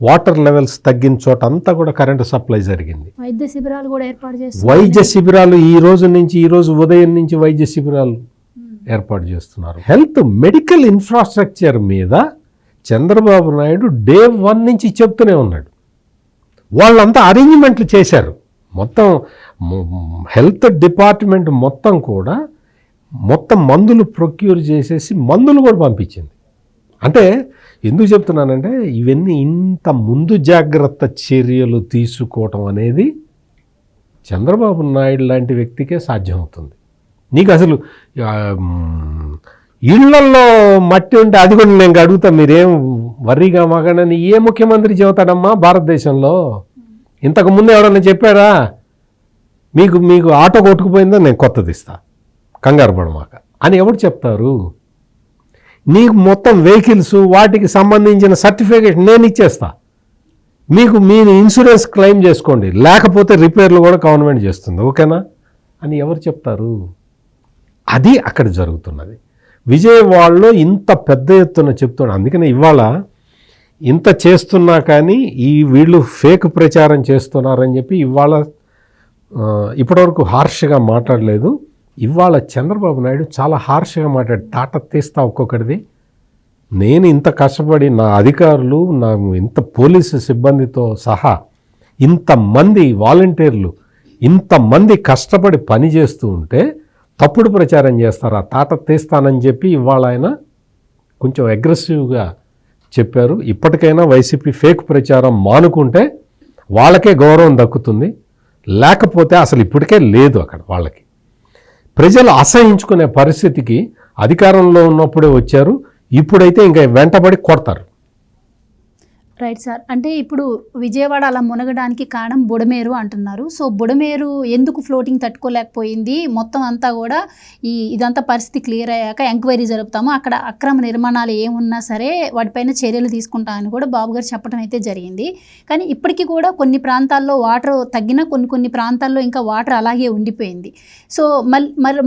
వాటర్ లెవెల్స్ తగ్గిన చోట అంతా కూడా కరెంటు సప్లై జరిగింది. వైద్య శిబిరాలు కూడా ఏర్పాటు చేస్తున్నారు. ఈ రోజు ఉదయం నుంచి వైద్య శిబిరాలు ఏర్పాటు చేస్తున్నారు. హెల్త్ మెడికల్ ఇన్ఫ్రాస్ట్రక్చర్ మీద చంద్రబాబు నాయుడు డే 1 నుంచి చెప్తూనే ఉన్నాడు. వాళ్ళంతా అరేంజ్మెంట్లు చేశారు. మొత్తం హెల్త్ డిపార్ట్మెంట్ మొత్తం మందులు ప్రొక్యూర్ చేసేసి మందులు కూడా పంపించింది. అంటే ఎందుకు చెప్తున్నానంటే ఇవన్నీ ఇంత ముందు జాగ్రత్త చర్యలు తీసుకోవటం అనేది చంద్రబాబు నాయుడు లాంటి వ్యక్తికే సాధ్యమవుతుంది. నీకు అసలు ఇళ్లల్లో మట్టి ఉంటే అది కూడా నేను అడుగుతా, మీరేం వర్రీగా మాగనని ఏ ముఖ్యమంత్రి చెబుతాడమ్మా భారతదేశంలో? ఇంతకుముందు ఎవరన్నా చెప్పారా మీకు ఆటో కొట్టుకుపోయిందో నేను కొత్తది ఇస్తా, కంగారు పడమాక అని ఎవరు చెప్తారు? నీకు మొత్తం వెహికల్స్ వాటికి సంబంధించిన సర్టిఫికేట్ నేను ఇచ్చేస్తా, మీరు ఇన్సూరెన్స్ క్లెయిమ్ చేసుకోండి, లేకపోతే రిపేర్లు కూడా గవర్నమెంట్ చేస్తుంది, ఓకేనా అని ఎవరు చెప్తారు? అది అక్కడ జరుగుతున్నది. విజయవాడలో ఇంత పెద్ద ఎత్తున చెప్తున్నాడు. అందుకనే ఇవాళ ఇంత చేస్తున్నా కానీ వీళ్ళు ఫేక్ ప్రచారం చేస్తున్నారని చెప్పి ఇవాళ ఇప్పటివరకు హార్ష్గా మాట్లాడలేదు. ఇవాళ చంద్రబాబు నాయుడు చాలా హార్ష్గా మాట్లాడి తాట తీస్తా ఒక్కొక్కటిది. నేను ఇంత కష్టపడి నా అధికారులు ఇంత పోలీసు సిబ్బందితో సహా ఇంతమంది వాలంటీర్లు ఇంతమంది కష్టపడి పని చేస్తూ ఉంటే తప్పుడు ప్రచారం చేస్తారు, ఆ తాట తీస్తానని చెప్పి ఇవాళ ఆయన కొంచెం అగ్రెసివ్గా చెప్పారు. ఇప్పటికైనా వైసీపీ ఫేక్ ప్రచారం మానుకుంటే వాళ్ళకే గౌరవం దక్కుతుంది, లేకపోతే అసలు ఇప్పటికే లేదు అక్కడ. వాళ్ళకి ప్రజలు అసహించుకునే పరిస్థితికి అధికారంలో ఉన్నప్పుడే వచ్చారు, ఇప్పుడైతే ఇంకా వెంటబడి కొడతారు. Right sir. అంటే ఇప్పుడు విజయవాడ అలా మునగడానికి కారణం బుడమేరు అంటున్నారు. సో బుడమేరు ఎందుకు ఫ్లోటింగ్ తట్టుకోలేకపోయింది? మొత్తం అంతా కూడా ఇదంతా పరిస్థితి క్లియర్ అయ్యాక ఎంక్వైరీ జరుపుతాము, అక్కడ అక్రమ నిర్మాణాలు ఏమున్నా సరే వాటిపైన చర్యలు తీసుకుంటామని కూడా బాబు గారు చెప్పడం అయితే జరిగింది. కానీ ఇప్పటికీ కూడా కొన్ని ప్రాంతాల్లో వాటర్ తగ్గినా కొన్ని ప్రాంతాల్లో ఇంకా వాటర్ అలాగే ఉండిపోయింది. సో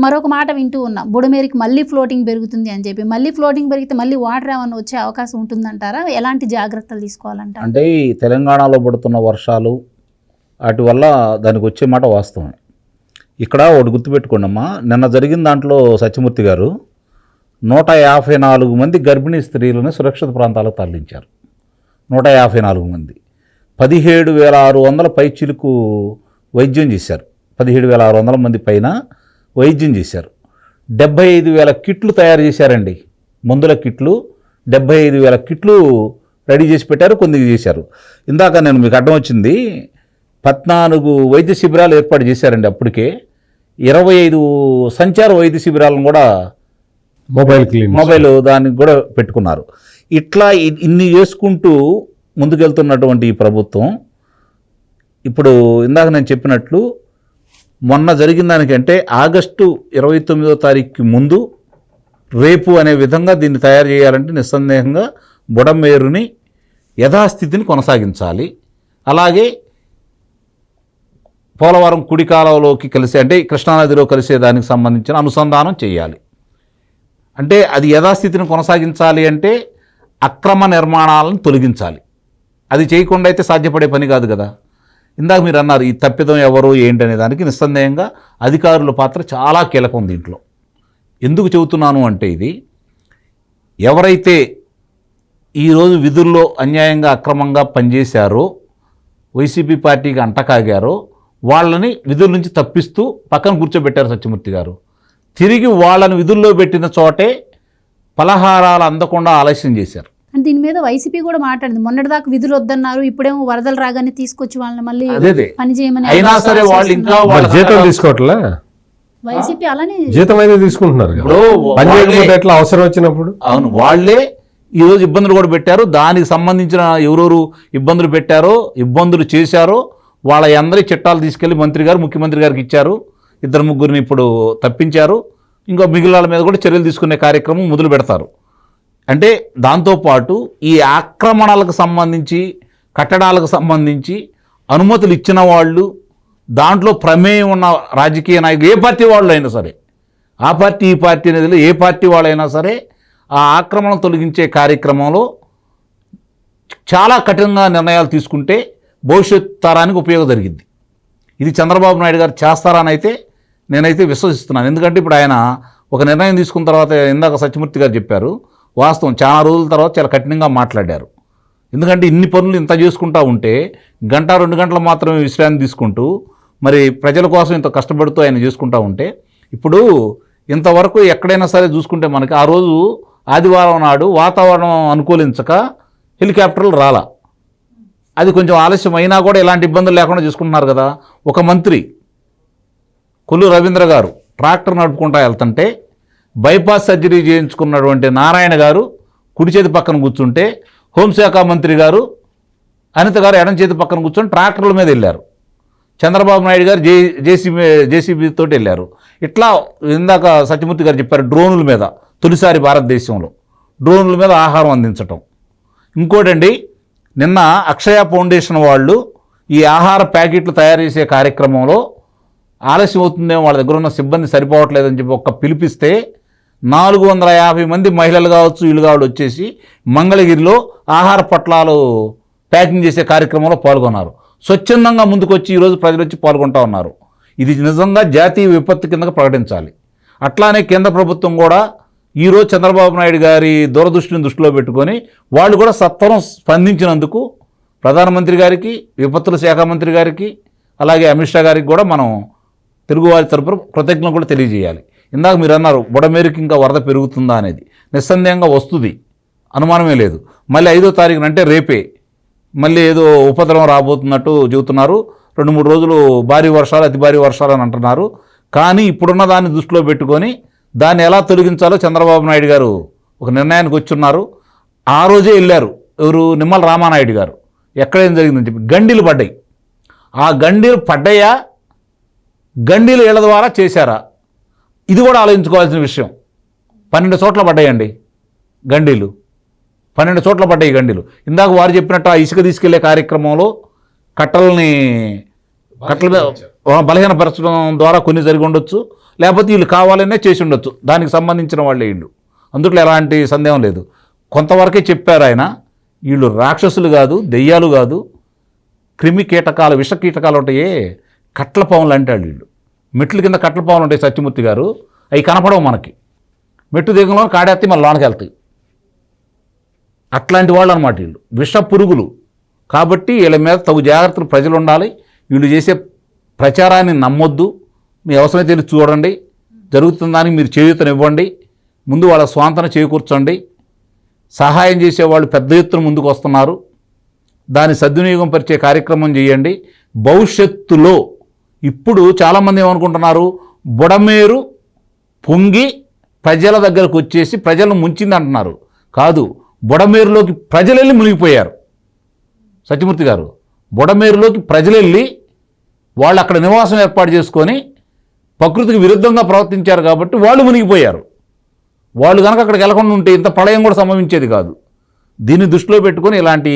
మరొక మాట వింటూ ఉన్నాం, బుడమేరుకి మళ్ళీ ఫ్లోటింగ్ పెరుగుతుంది అని చెప్పి. మళ్ళీ ఫ్లోటింగ్ పెరిగితే మళ్ళీ వాటర్ ఏమైనా వచ్చే అవకాశం ఉంటుందంటారా? ఎలాంటి జాగ్రత్తలు తీసుకోవాలంటారు? అంటే ఈ తెలంగాణలో పడుతున్న వర్షాలు వాటి వల్ల దానికి వచ్చే మాట వాస్తవమే. ఇక్కడ ఒకటి గుర్తుపెట్టుకోండి అమ్మా, నిన్న జరిగిన దాంట్లో సత్యమూర్తి గారు 154 మంది గర్భిణీ స్త్రీలను సురక్షిత ప్రాంతాలకు తరలించారు. 154 మంది, 17,600 పైచిలుకు వైద్యం చేశారు. 17,600 మంది పైన వైద్యం చేశారు. 75,000 కిట్లు తయారు చేశారండి, మందుల కిట్లు. 75,000 కిట్లు రెడీ చేసి పెట్టారు, కొన్ని చేశారు. ఇందాక నేను మీకు అడ్డం వచ్చింది, 14 వైద్య శిబిరాలు ఏర్పాటు చేశారండి. అప్పటికే 25 సంచార వైద్య శిబిరాలను కూడా మొబైల్ దానికి కూడా పెట్టుకున్నారు. ఇట్లా ఇన్ని చేసుకుంటూ ముందుకెళ్తున్నటువంటి ఈ ప్రభుత్వం ఇప్పుడు ఇందాక నేను చెప్పినట్లు మొన్న జరిగిన దానికంటే ఆగస్టు 29వ తారీఖుకి ముందు రేపు అనే విధంగా దీన్ని తయారు చేయాలంటే నిస్సందేహంగా బుడమేరుని యథాస్థితిని కొనసాగించాలి. అలాగే పోలవరం కుడి కాలువలోకి కలిసే, అంటే కృష్ణానదిలో కలిసే దానికి సంబంధించిన అనుసంధానం చేయాలి. అంటే అది యథాస్థితిని కొనసాగించాలి అంటే అక్రమ నిర్మాణాలను తొలగించాలి. అది చేయకుండా అయితే సాధ్యపడే పని కాదు కదా. ఇందాక మీరు అన్నారు ఈ తప్పిదం ఎవరు ఏంటనే దానికి నిస్సందేహంగా అధికారుల పాత్ర చాలా కీలకం దీంట్లో. ఎందుకు చెబుతున్నాను అంటే ఇది ఎవరైతే ఈరోజు విధుల్లో అన్యాయంగా అక్రమంగా పనిచేశారో, వైసీపీ పార్టీకి అంటకాగారో వాళ్ళని విధుల నుంచి తప్పిస్తూ పక్కన కూర్చోబెట్టారు సత్యమూర్తి గారు. తిరిగి వాళ్ళని విధుల్లో పెట్టిన చోటే పలహారాలు అందకుండా ఆలస్యం చేశారు. దీని మీద వైసీపీ కూడా మాట్లాడింది. మొన్నటిదాకా విధులు వద్దన్నారు, ఇప్పుడేమో వరదలు రాగానే తీసుకొచ్చి వాళ్ళని మళ్ళీ పని చేయమని. అయినా సరే వాళ్ళు ఇంకా జీతం తీసుకోవట్లే, వైసీపీ అలానే జీతం అయితే తీసుకుంటున్నారు. ఎట్లా అవసరం వచ్చినప్పుడు అవును, వాళ్ళే ఈరోజు ఇబ్బందులు కూడా పెట్టారు. దానికి సంబంధించిన ఎవరెవరు ఇబ్బందులు పెట్టారో, ఇబ్బందులు చేశారో వాళ్ళ అందరి చట్టాలు తీసుకెళ్లి మంత్రి గారు ముఖ్యమంత్రి గారికి ఇచ్చారు. 2-3 ఇప్పుడు తప్పించారు. ఇంకో మిగిలిన మీద కూడా చర్యలు తీసుకునే కార్యక్రమం మొదలు పెడతారు. అంటే దాంతోపాటు ఈ ఆక్రమణలకు సంబంధించి, కట్టడాలకు సంబంధించి అనుమతులు ఇచ్చిన వాళ్ళు, దాంట్లో ప్రమేయం ఉన్న రాజకీయ నాయకులు, ఏ పార్టీ వాళ్ళు అయినా సరే, ఆ పార్టీ ఈ పార్టీ అనేది ఏ పార్టీ వాళ్ళైనా సరే ఆ ఆక్రమణ తొలగించే కార్యక్రమంలో చాలా కఠినంగా నిర్ణయాలు తీసుకుంటే భవిష్యత్ తరానికి ఉపయోగం జరిగింది. ఇది చంద్రబాబు నాయుడు గారు చేస్తారని అయితే నేనైతే విశ్వసిస్తున్నాను. ఎందుకంటే ఇప్పుడు ఆయన ఒక నిర్ణయం తీసుకున్న తర్వాత, ఇందాక సత్యమూర్తి గారు చెప్పారు వాస్తవం, చాలా రోజుల తర్వాత చాలా కఠినంగా మాట్లాడారు. ఎందుకంటే ఇన్ని పనులు ఇంత చేసుకుంటూ ఉంటే 1-2 గంటలు మాత్రమే విశ్రాంతి తీసుకుంటూ మరి ప్రజల కోసం ఇంత కష్టపడుతూ ఆయన చేసుకుంటూ ఉంటే, ఇప్పుడు ఇంతవరకు ఎక్కడైనా సరే చూసుకుంటే మనకి ఆ రోజు ఆదివారం నాడు వాతావరణం అనుకూలించక హెలికాప్టర్లు రాలా, అది కొంచెం ఆలస్యం అయినా కూడా ఎలాంటి ఇబ్బందులు లేకుండా చూసుకుంటున్నారు కదా. ఒక మంత్రి కొల్లు రవీంద్ర గారు ట్రాక్టర్ నడుపుకుంటా వెళ్తుంటే బైపాస్ సర్జరీ చేయించుకున్నటువంటి నారాయణ గారు కుడి చేతి పక్కన కూర్చుంటే, హోంశాఖ మంత్రి గారు అనిత గారు ఎడం చేతి పక్కన కూర్చొని ట్రాక్టర్ల మీద వెళ్ళారు. చంద్రబాబు నాయుడు గారు జేసీబీ తోటి వెళ్ళారు. ఇట్లా ఇందాక సత్యమూర్తి గారు చెప్పారు, డ్రోనుల మీద తొలిసారి భారతదేశంలో డ్రోన్ల మీద ఆహారం అందించటం. ఇంకోటండి, నిన్న అక్షయ ఫౌండేషన్ వాళ్ళు ఈ ఆహార ప్యాకెట్లు తయారు చేసే కార్యక్రమంలో ఆలస్యం అవుతుందేమో, వాళ్ళ దగ్గర ఉన్న సిబ్బంది సరిపోవట్లేదని చెప్పి ఒక్క పిలిపిస్తే 450 మంది మహిళలు కావచ్చు, వీళ్ళు కావచ్చు వచ్చేసి మంగళగిరిలో ఆహార పొట్లాలు ప్యాకింగ్ చేసే కార్యక్రమంలో పాల్గొన్నారు. స్వచ్ఛందంగా ముందుకొచ్చి ఈరోజు ప్రజలు వచ్చి పాల్గొంటూ ఉన్నారు. ఇది నిజంగా జాతీయ విపత్తు కిందగా ప్రకటించాలి. అట్లానే కేంద్ర ప్రభుత్వం కూడా ఈరోజు చంద్రబాబు నాయుడు గారి దూరదృష్టిని దృష్టిలో పెట్టుకొని వాళ్ళు కూడా సత్వరం స్పందించినందుకు ప్రధానమంత్రి గారికి, విపత్తుల శాఖ మంత్రి గారికి, అలాగే అమిత్ షా గారికి కూడా మనం తెలుగువారి తరపున కృతజ్ఞతలు కూడా తెలియజేయాలి. ఇందాక మీరు అన్నారు బుడమేరుకి ఇంకా వరద పెరుగుతుందా అనేది. నిస్సందేహంగా వస్తుంది, అనుమానమే లేదు. మళ్ళీ 5వ తారీఖున అంటే రేపే మళ్ళీ ఏదో ఉపద్రవం రాబోతున్నట్టు చెబుతున్నారు. 2-3 రోజులు భారీ వర్షాలు, అతి భారీ వర్షాలు అని అంటున్నారు. కానీ ఇప్పుడున్న దాన్ని దృష్టిలో పెట్టుకొని దాన్ని ఎలా తొలగించాలో చంద్రబాబు నాయుడు గారు ఒక నిర్ణయానికి వచ్చున్నారు. ఆ రోజే వెళ్ళారు ఎవరు నిమ్మల రామానాయుడు గారు ఎక్కడేం జరిగిందని చెప్పి గండీలు పడ్డాయి. ఆ గండీలు పడ్డాయా, గండీలు ఇళ్ల ద్వారా చేశారా, ఇది కూడా ఆలోచించుకోవాల్సిన విషయం. 12 చోట్ల పడ్డాయండి గండీలు, 12 చోట్ల పడ్డాయి గండీలు. ఇందాక వారు చెప్పినట్టు ఆ ఇసుక తీసుకెళ్లే కార్యక్రమంలో కట్టల మీద బలహీనపరచడం ద్వారా కొన్ని జరిగి ఉండొచ్చు, లేకపోతే వీళ్ళు కావాలనే చేసి ఉండొచ్చు, దానికి సంబంధించిన వాళ్ళే వీళ్ళు, అందుట్లో ఎలాంటి సందేహం లేదు. కొంతవరకే చెప్పారు ఆయన, వీళ్ళు రాక్షసులు కాదు, దెయ్యాలు కాదు, క్రిమి కీటకాలు, విష కీటకాలు ఉంటాయే, కట్ల పాములు అంటాడు వీళ్ళు. మెట్ల కింద కట్ల పాములు ఉంటాయి సత్యమూర్తి గారు, అవి కనపడవు మనకి, మెట్టు దిగంలో కాడెత్తి మళ్ళీ లోనకి వెళ్తాయి. అట్లాంటి వాళ్ళు అనమాట వీళ్ళు, విష పురుగులు. కాబట్టి వీళ్ళ మీద తగు జాగ్రత్తలు ప్రజలు ఉండాలి. వీళ్ళు చేసే ప్రచారాన్ని నమ్మొద్దు, మీ అవసరమైతే తెలిసి చూడండి, జరుగుతుందానికి మీరు చేయూతనివ్వండి, ముందు వాళ్ళ స్వాంతన చేకూర్చండి. సహాయం చేసేవాళ్ళు పెద్ద ఎత్తున ముందుకు వస్తున్నారు, దాన్ని సద్వినియోగం పరిచే కార్యక్రమం చేయండి. భవిష్యత్తులో ఇప్పుడు చాలామంది ఏమనుకుంటున్నారు, బుడమేరు పొంగి ప్రజల దగ్గరకు వచ్చేసి ప్రజలను ముంచింది అంటున్నారు. కాదు, బుడమేరులోకి ప్రజలు వెళ్ళి మునిగిపోయారు. సత్యమూర్తి గారు, బుడమేరులోకి ప్రజలు వెళ్ళి వాళ్ళు అక్కడ నివాసం ఏర్పాటు చేసుకొని ప్రకృతికి విరుద్ధంగా ప్రవర్తించారు కాబట్టి వాళ్ళు మునిగిపోయారు. వాళ్ళు కనుక అక్కడికి వెళ్ళకుండా ఉంటే ఇంత ప్రళయం కూడా సంభవించేది కాదు. దీన్ని దృష్టిలో పెట్టుకొని ఇలాంటి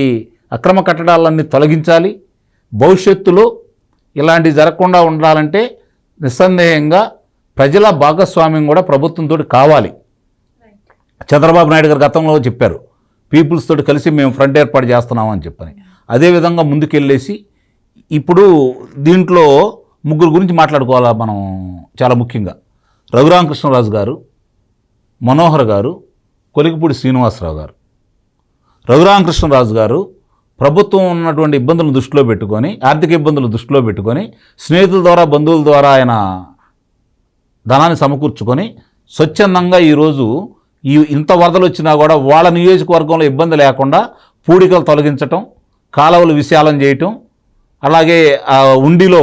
అక్రమ కట్టడాలన్నీ తొలగించాలి. భవిష్యత్తులో ఇలాంటివి జరగకుండా ఉండాలంటే నిస్సందేహంగా ప్రజల భాగస్వామ్యం కూడా ప్రభుత్వంతో కావాలి. చంద్రబాబు నాయుడు గారు గతంలో చెప్పారు, పీపుల్స్ తోటి కలిసి మేము ఫ్రంట్ ఏర్పాటు చేస్తున్నామని చెప్పని. అదేవిధంగా ముందుకెళ్ళేసి ఇప్పుడు దీంట్లో ముగ్గురు గురించి మాట్లాడుకోవాలా మనం చాలా ముఖ్యంగా. రఘురామకృష్ణరాజు గారు, మనోహర్ గారు, కొలికిపూడి శ్రీనివాసరావు గారు. రఘురామకృష్ణరాజు గారు ప్రభుత్వం ఉన్నటువంటి ఇబ్బందులను దృష్టిలో పెట్టుకొని, ఆర్థిక ఇబ్బందులు దృష్టిలో పెట్టుకొని, స్నేహితుల ద్వారా బంధువుల ద్వారా ఆయన ధనాన్ని సమకూర్చుకొని స్వచ్ఛందంగా ఈరోజు ఇంత వరదలు వచ్చినా కూడా వాళ్ళ నియోజకవర్గంలో ఇబ్బంది లేకుండా పూడికలు తొలగించటం, కాలువలు విశాలం చేయటం, అలాగే ఆ ఉండిలో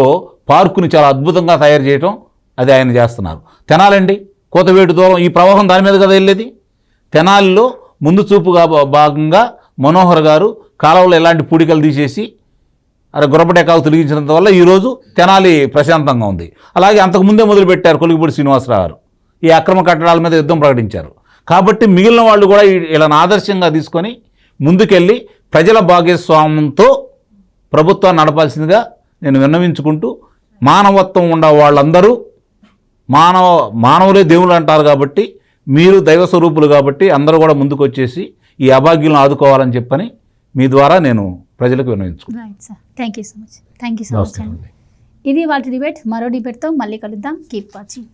పార్కుని చాలా అద్భుతంగా తయారు చేయటం, అది ఆయన చేస్తున్నారు. తెనాలండి, కోతవేటు దూరం, ఈ ప్రవాహం దాని మీద కదా వెళ్ళేది. తెనాలిలో ముందు చూపుగా భాగంగా మనోహర్ గారు కాలువలో ఎలాంటి పూడికలు తీసేసి గుర్రపటేకాలు తొలగించినంత వల్ల ఈరోజు తెనాలి ప్రశాంతంగా ఉంది. అలాగే అంతకుముందే మొదలుపెట్టారు కొలికిపూడి శ్రీనివాసరావు గారు, ఈ అక్రమ కట్టడాల మీద యుద్ధం ప్రకటించారు. కాబట్టి మిగిలిన వాళ్ళు కూడా ఇలా ఆదర్శంగా తీసుకొని ముందుకెళ్ళి ప్రజల భాగస్వామ్యంతో ప్రభుత్వాన్ని నడపాల్సిందిగా నేను విన్నవించుకుంటూ, మానవత్వం ఉన్న వాళ్ళందరూ మానవులే దేవుళ్ళు అంటారు కాబట్టి మీరు దైవ స్వరూపులు కాబట్టి అందరూ కూడా ముందుకు వచ్చేసి ఈ అభాగ్యులను ఆదుకోవాలని చెప్పని మీ ద్వారా నేను ప్రజలకు విన్నవించుకుంటాను. Right sir, thank you so much. Thank you so much అండి. ఇది వాళ్ళ డిబేట్. మరో డిబేట్తో మళ్ళీ కలుద్దాం. Keep watching.